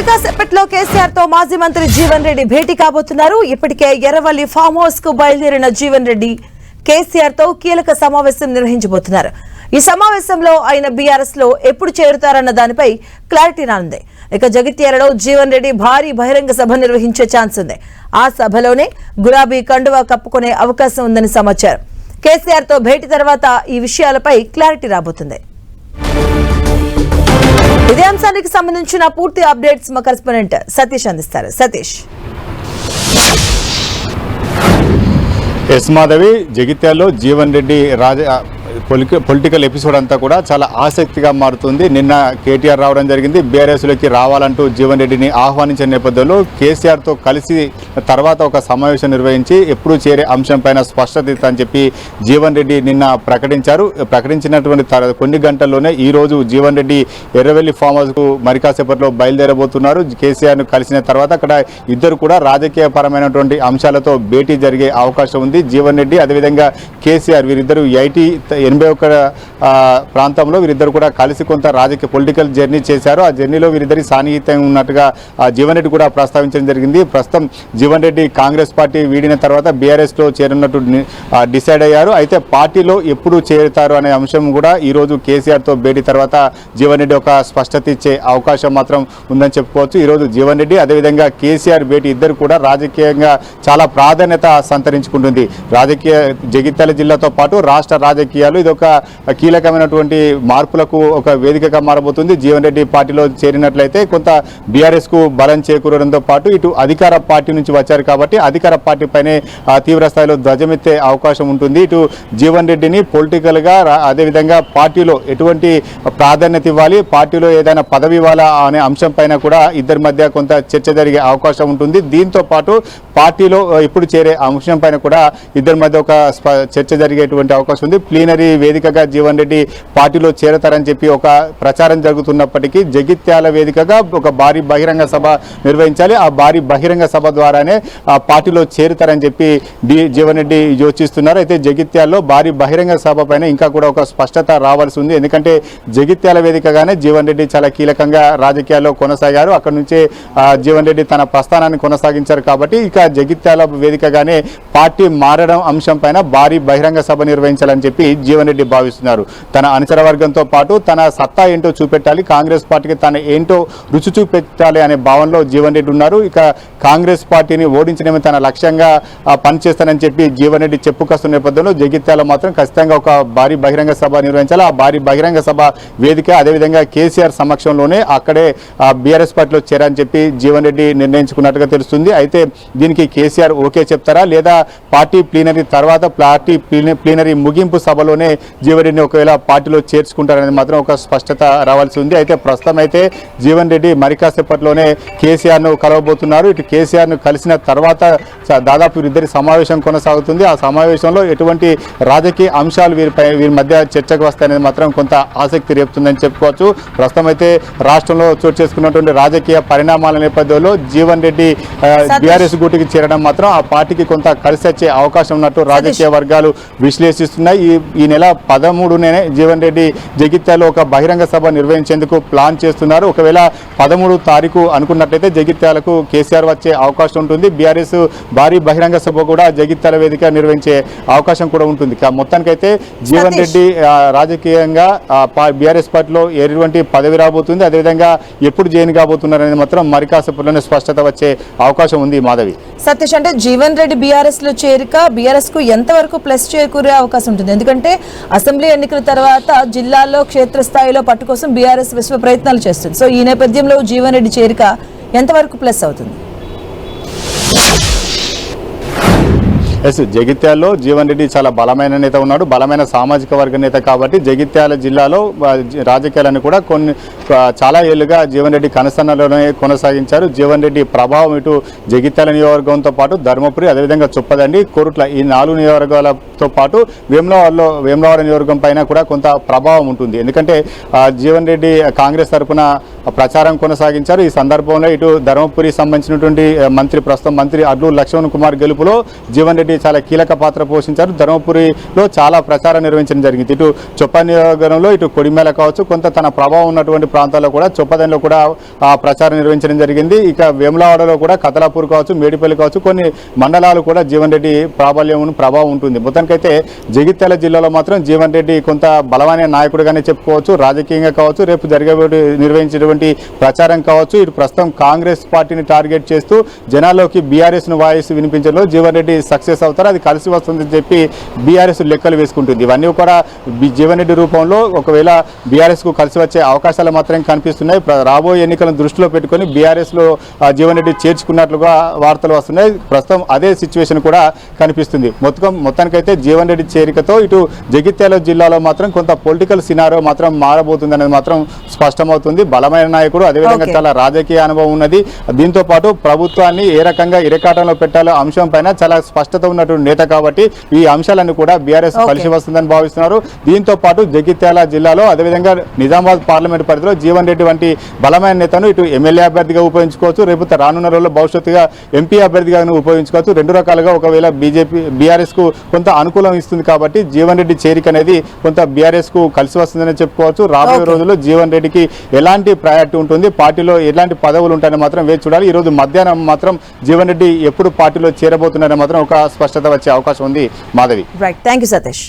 మరికాసేపట్లో కేసీఆర్ తో మాజీ మంత్రి జీవన్ రెడ్డి భేటీ కాబోతున్నారు. ఇప్పటికే ఎర్రవల్లి ఫామ్ హౌస్ కు బయలుదేరిన జీవన్ రెడ్డి కేసీఆర్ తో కీలక సమావేశం నిర్వహించబోతున్నారు. ఈ సమావేశంలో ఆయన బీఆర్ఎస్ లో ఎప్పుడు చేరుతారన్న దానిపై క్లారిటీ రానుంది. ఇక జగిత్యాలలో జీవన్ రెడ్డి భారీ బహిరంగ సభ నిర్వహించే ఛాన్స్ ఉంది. ఆ సభలోనే గులాబీ కండువా కప్పుకునే అవకాశం ఉందని సమాచారం. కేసీఆర్ తో భేటీ తర్వాత ఈ విషయాలపై క్లారిటీ రాబోతుంది. ఇదే అంశానికి సంబంధించిన పూర్తి అప్డేట్స్ మా కరెస్పాండెంట్ సతీష్ అందిస్తారు. సతీష్. ఎస్ మాధవి, జగిత్యాల్లో జీవన్ రెడ్డి పొలిటికల్ ఎపిసోడ్ అంతా కూడా చాలా ఆసక్తిగా మారుతుంది. నిన్న కేటీఆర్ రావడం జరిగింది. బీఆర్ఎస్లోకి రావాలంటూ జీవన్ రెడ్డిని ఆహ్వానించిన నేపథ్యంలో కేసీఆర్తో కలిసి తర్వాత ఒక సమావేశం నిర్వహించి ఎప్పుడు చేరే అంశం పైన స్పష్టత అని చెప్పి జీవన్ రెడ్డి నిన్న ప్రకటించారు. ప్రకటించినటువంటి కొన్ని గంటల్లోనే ఈ రోజు జీవన్ రెడ్డి ఎర్రవెల్లి ఫామ్ హౌస్కు మరికాసేపట్లో బయలుదేరబోతున్నారు. కేసీఆర్ను కలిసిన తర్వాత అక్కడ ఇద్దరు కూడా రాజకీయ పరమైనటువంటి అంశాలతో భేటీ జరిగే అవకాశం ఉంది. జీవన్ రెడ్డి అదేవిధంగా కేసీఆర్ వీరిద్దరు 81 ప్రాంతంలో వీరిద్దరు కూడా కలిసి కొంత రాజకీయ పొలిటికల్ జర్నీ చేశారు. ఆ జర్నీలో వీరిద్దరి సాన్నిహిత్యం ఉన్నట్టుగా జీవన్ రెడ్డి కూడా ప్రస్తావించడం జరిగింది. ప్రస్తుతం జీవన్ రెడ్డి కాంగ్రెస్ పార్టీ వీడిన తర్వాత బీఆర్ఎస్లో చేరినట్టు డిసైడ్ అయ్యారు. అయితే పార్టీలో ఎప్పుడు చేరుతారు అనే అంశం కూడా ఈరోజు కేసీఆర్తో భేటీ తర్వాత జీవన్ రెడ్డి ఒక స్పష్టత ఇచ్చే అవకాశం మాత్రం ఉందని చెప్పుకోవచ్చు. ఈరోజు జీవన్ రెడ్డి అదేవిధంగా కేసీఆర్ భేటీ ఇద్దరు కూడా రాజకీయంగా చాలా ప్రాధాన్యత సంతరించుకుంటుంది. రాజకీయ జగిత్యాల జిల్లాతో పాటు రాష్ట్ర రాజకీయాలు ఇది ఒక కీలకమైనటువంటి మార్పులకు ఒక వేదికగా మారబోతుంది. జీవన్ రెడ్డి పార్టీలో చేరినట్లయితే కొంత బీఆర్ఎస్ కు బలం చేకూరడంతో పాటు ఇటు అధికార పార్టీ నుంచి వచ్చారు కాబట్టి అధికార పార్టీ పైనే తీవ్ర స్థాయిలో ధ్వజమెత్తే అవకాశం ఉంటుంది. ఇటు జీవన్ రెడ్డిని పొలిటికల్ గా అదేవిధంగా పార్టీలో ఎటువంటి ప్రాధాన్యత ఇవ్వాలి, పార్టీలో ఏదైనా పదవి ఇవ్వాలా అనే అంశం పైన కూడా ఇద్దరి మధ్య కొంత చర్చ జరిగే అవకాశం ఉంటుంది. దీంతో పాటు పార్టీలో ఇప్పుడు చేరే అంశం పైన కూడా ఇద్దరి మధ్య ఒక చర్చ జరిగేటువంటి అవకాశం ఉంది. ప్లీనరీ వేదికగా జీవన్ రెడ్డి పార్టీలో చేరతారని చెప్పి ఒక ప్రచారం జరుగుతున్నప్పటికీ జగిత్యాల వేదికగా ఒక భారీ బహిరంగ సభ నిర్వహించాలి. ఆ భారీ బహిరంగ సభ ద్వారానే ఆ పార్టీలో చేరుతారని చెప్పి జీవన్ రెడ్డి యోచిస్తున్నారు. అయితే జగిత్యాల్లో భారీ బహిరంగ సభ పైన ఇంకా కూడా ఒక స్పష్టత రావాల్సి ఉంది. ఎందుకంటే జగిత్యాల వేదికగానే జీవన్ రెడ్డి చాలా కీలకంగా రాజకీయాల్లో కొనసాగారు. అక్కడి నుంచే జీవన్ రెడ్డి తన ప్రస్థానాన్ని కొనసాగించారు కాబట్టి ఇక జగిత్యాల వేదికగానే పార్టీ మారడం అంశం పైన భారీ బహిరంగ సభ నిర్వహించాలని చెప్పి జీవన్ రెడ్డి భావిస్తున్నారు. తన అనుచర వర్గంతో పాటు తన సత్తా ఏంటో చూపెట్టాలి, కాంగ్రెస్ పార్టీకి తన ఏంటో రుచి చూపెట్టాలి అనే భావనలో జీవన్ రెడ్డి ఉన్నారు. ఇక కాంగ్రెస్ పార్టీని ఓడించడమే తన లక్ష్యంగా పనిచేస్తానని చెప్పి జీవన్ రెడ్డి చెప్పుకొస్తున్న నేపథ్యంలో జగిత్యాల మాత్రం ఖచ్చితంగా ఒక భారీ బహిరంగ సభ నిర్వహించాలి. ఆ భారీ బహిరంగ సభ వేదిక అదేవిధంగా కేసీఆర్ సమక్షంలోనే అక్కడే బీఆర్ఎస్ పార్టీలో చేరని చెప్పి జీవన్ రెడ్డి నిర్ణయించుకున్నట్టుగా తెలుస్తుంది. అయితే దీనికి కేసీఆర్ ఓకే చెప్తారా లేదా పార్టీ ప్లీనరీ తర్వాత పార్టీ ప్లీనరీ ముగింపు సభలోనే జీవన్ రెడ్డిని ఒకవేళ పార్టీలో చేర్చుకుంటారనేది మాత్రం ఒక స్పష్టత రావాల్సి ఉంది. అయితే ప్రస్తుతం అయితే జీవన్ రెడ్డి మరికాసేపట్లోనే కేసీఆర్ను కలవబోతున్నారు. ఇటు కేసీఆర్ను కలిసిన తర్వాత దాదాపు వీరిద్దరి సమావేశం కొనసాగుతుంది. ఆ సమావేశంలో ఎటువంటి రాజకీయ అంశాలు వీరి మధ్య చర్చకు వస్తాయనేది మాత్రం కొంత ఆసక్తి రేపుతుందని చెప్పుకోవచ్చు. ప్రస్తుతం అయితే రాష్ట్రంలో చోటు చేసుకున్నటువంటి రాజకీయ పరిణామాల నేపథ్యంలో జీవన్ రెడ్డి బీఆర్ఎస్ గూటికి చేరడం మాత్రం ఆ పార్టీకి కొంత కలిసి వచ్చే అవకాశం ఉన్నట్టు రాజకీయ వర్గాలు విశ్లేషిస్తున్నాయి. ఈ నెల 13నే జీవన్ రెడ్డి జగిత్యాల్లో ఒక బహిరంగ సభ నిర్వహించేందుకు ప్లాన్ చేస్తున్నారు. ఒకవేళ 13 తారీఖు అనుకున్నట్లయితే జగిత్యాలకు కేసీఆర్ వచ్చే అవకాశం ఉంటుంది. బీఆర్ఎస్ భారీ బహిరంగ సభ కూడా జగిత్యాల వేదిక నిర్వహించే అవకాశం కూడా ఉంటుంది. మొత్తానికైతే జీవన్ రెడ్డి రాజకీయంగా బీఆర్ఎస్ పార్టీలో ఎటువంటి పదవి రాబోతుంది, అదేవిధంగా ఎప్పుడు జాయిన్ కాబోతున్నారు అనేది మాత్రం మరికాసేపట్లోనే స్పష్టత వచ్చే అవకాశం ఉంది. మాధవి. సతీష్, అంటే జీవన్ రెడ్డి బీఆర్ఎస్ లో చేరిక బీఆర్ఎస్ కు ఎంతవరకు ప్లస్ చేకూరే అవకాశం ఉంటుంది? ఎందుకంటే అసెంబ్లీ ఎన్నికల తర్వాత జిల్లాల్లో క్షేత్రస్థాయిలో పట్టు కోసం బీఆర్ఎస్ విశ్వ ప్రయత్నాలు చేస్తుంది. సో ఈ నేపథ్యంలో జీవన్ రెడ్డి చేరిక ఎంతవరకు ప్లస్ అవుతుంది? ఎస్, జగిత్యాల్లో జీవన్ రెడ్డి చాలా బలమైన నేత ఉన్నాడు, బలమైన సామాజిక వర్గ నేత కాబట్టి జగిత్యాల జిల్లాలో రాజకీయాలను కూడా చాలా ఏళ్లుగా జీవన్ రెడ్డి కనసన్నలోనే కొనసాగించారు. జీవన్ రెడ్డి ప్రభావం ఇటు జగిత్యాల నియోజకవర్గంతో పాటు ధర్మపురి అదేవిధంగా చొప్పదండి కోరుట్ల ఈ 4 నియోజకవర్గాలతో పాటు వేములవాడ నియోజకవర్గం పైన కూడా కొంత ప్రభావం ఉంటుంది. ఎందుకంటే జీవన్ రెడ్డి కాంగ్రెస్ తరఫున ప్రచారం కొనసాగించారు. ఈ సందర్భంలో ఇటు ధర్మపురి సంబంధించినటువంటి ప్రస్తుతం మంత్రి అడ్లూరు లక్ష్మణ్ కుమార్ గెలుపులో జీవన్ రెడ్డి రెడ్డి చాలా కీలక పాత్ర పోషించారు. ధర్మపురిలో చాలా ప్రచారం నిర్వహించడం జరిగింది. ఇటు చొప్ప నియోజకవర్గంలో ఇటు కొడిమేల కావచ్చు, కొంత తన ప్రభావం ఉన్నటువంటి ప్రాంతాల్లో కూడా చొప్పదంలో కూడా ప్రచారం నిర్వహించడం జరిగింది. ఇక వేములవాడలో కూడా కతలాపూర్ కావచ్చు, మేడిపల్లి కావచ్చు, కొన్ని మండలాలు కూడా జీవన్ రెడ్డి ప్రభావం ఉంటుంది. మొత్తానికైతే జగిత్యాల జిల్లాలో మాత్రం జీవన్ రెడ్డి కొంత బలమైన నాయకుడిగానే చెప్పుకోవచ్చు. రాజకీయంగా కావచ్చు, రేపు నిర్వహించేటువంటి ప్రచారం కావచ్చు, ఇటు ప్రస్తుతం కాంగ్రెస్ పార్టీని టార్గెట్ చేస్తూ జనాల్లోకి బీఆర్ఎస్ ను వాయిస్ వినిపించడంలో జీవన్ రెడ్డి సక్సెస్ అవుతారు. అది కలిసి వస్తుందని చెప్పి బీఆర్ఎస్ లెక్కలు వేసుకుంటుంది. ఇవన్నీ కూడా జీవన్ రెడ్డి రూపంలో ఒకవేళ బీఆర్ఎస్ కు కలిసి వచ్చే అవకాశాలు మాత్రమే కనిపిస్తున్నాయి. రాబోయే ఎన్నికలను దృష్టిలో పెట్టుకుని బీఆర్ఎస్ లో జీవన్ రెడ్డి చేర్చుకున్నట్లుగా వార్తలు వస్తున్నాయి. ప్రస్తుతం అదే సిచ్యువేషన్ కూడా కనిపిస్తుంది. మొత్తానికైతే జీవన్ రెడ్డి చేరికతో ఇటు జగిత్యాల జిల్లాలో మాత్రం కొంత పొలిటికల్ సినారో మాత్రం మారబోతుంది అనేది మాత్రం స్పష్టమవుతుంది. బలమైన నాయకుడు, అదేవిధంగా చాలా రాజకీయ అనుభవం ఉన్నది. దీంతో పాటు ప్రభుత్వాన్ని ఏ రకంగా ఇరకాటంలో పెట్టాలో అంశం పైన చాలా స్పష్టత ఉన్నటువంటి నేత కాబట్టి ఈ అంశాలను కూడా బీఆర్ఎస్ కలిసి వస్తుందని భావిస్తున్నారు. దీంతో పాటు జగిత్యాల జిల్లాలో అదేవిధంగా నిజామాబాద్ పార్లమెంట్ పరిధిలో జీవన్ రెడ్డి వంటి బలమైన నేతను ఇటు ఎమ్మెల్యే అభ్యర్థిగా ఉపయోగించుకోవచ్చు, రేపు రానున్న రోజుల్లో భవిష్యత్తుగా ఎంపీ అభ్యర్థిగా ఉపయోగించుకోవచ్చు. రెండు రకాలుగా ఒకవేళ బీఆర్ఎస్ కు కొంత అనుకూలం ఇస్తుంది కాబట్టి జీవన్ రెడ్డి చేరిక అనేది కొంత బీఆర్ఎస్ కు కలిసి వస్తుందని చెప్పుకోవచ్చు. రాబోయే రోజుల్లో జీవన్ రెడ్డికి ఎలాంటి ప్రయారిటీ ఉంటుంది, పార్టీలో ఎలాంటి పదవులు ఉంటాయని మాత్రం వేచి చూడాలి. ఈ రోజు మధ్యాహ్నం మాత్రం జీవన్ రెడ్డి ఎప్పుడు పార్టీలో చేరబోతున్నారని మాత్రం ఒక స్పష్టత వచ్చే అవకాశం ఉంది. Madhavi. Right, thank you Satish.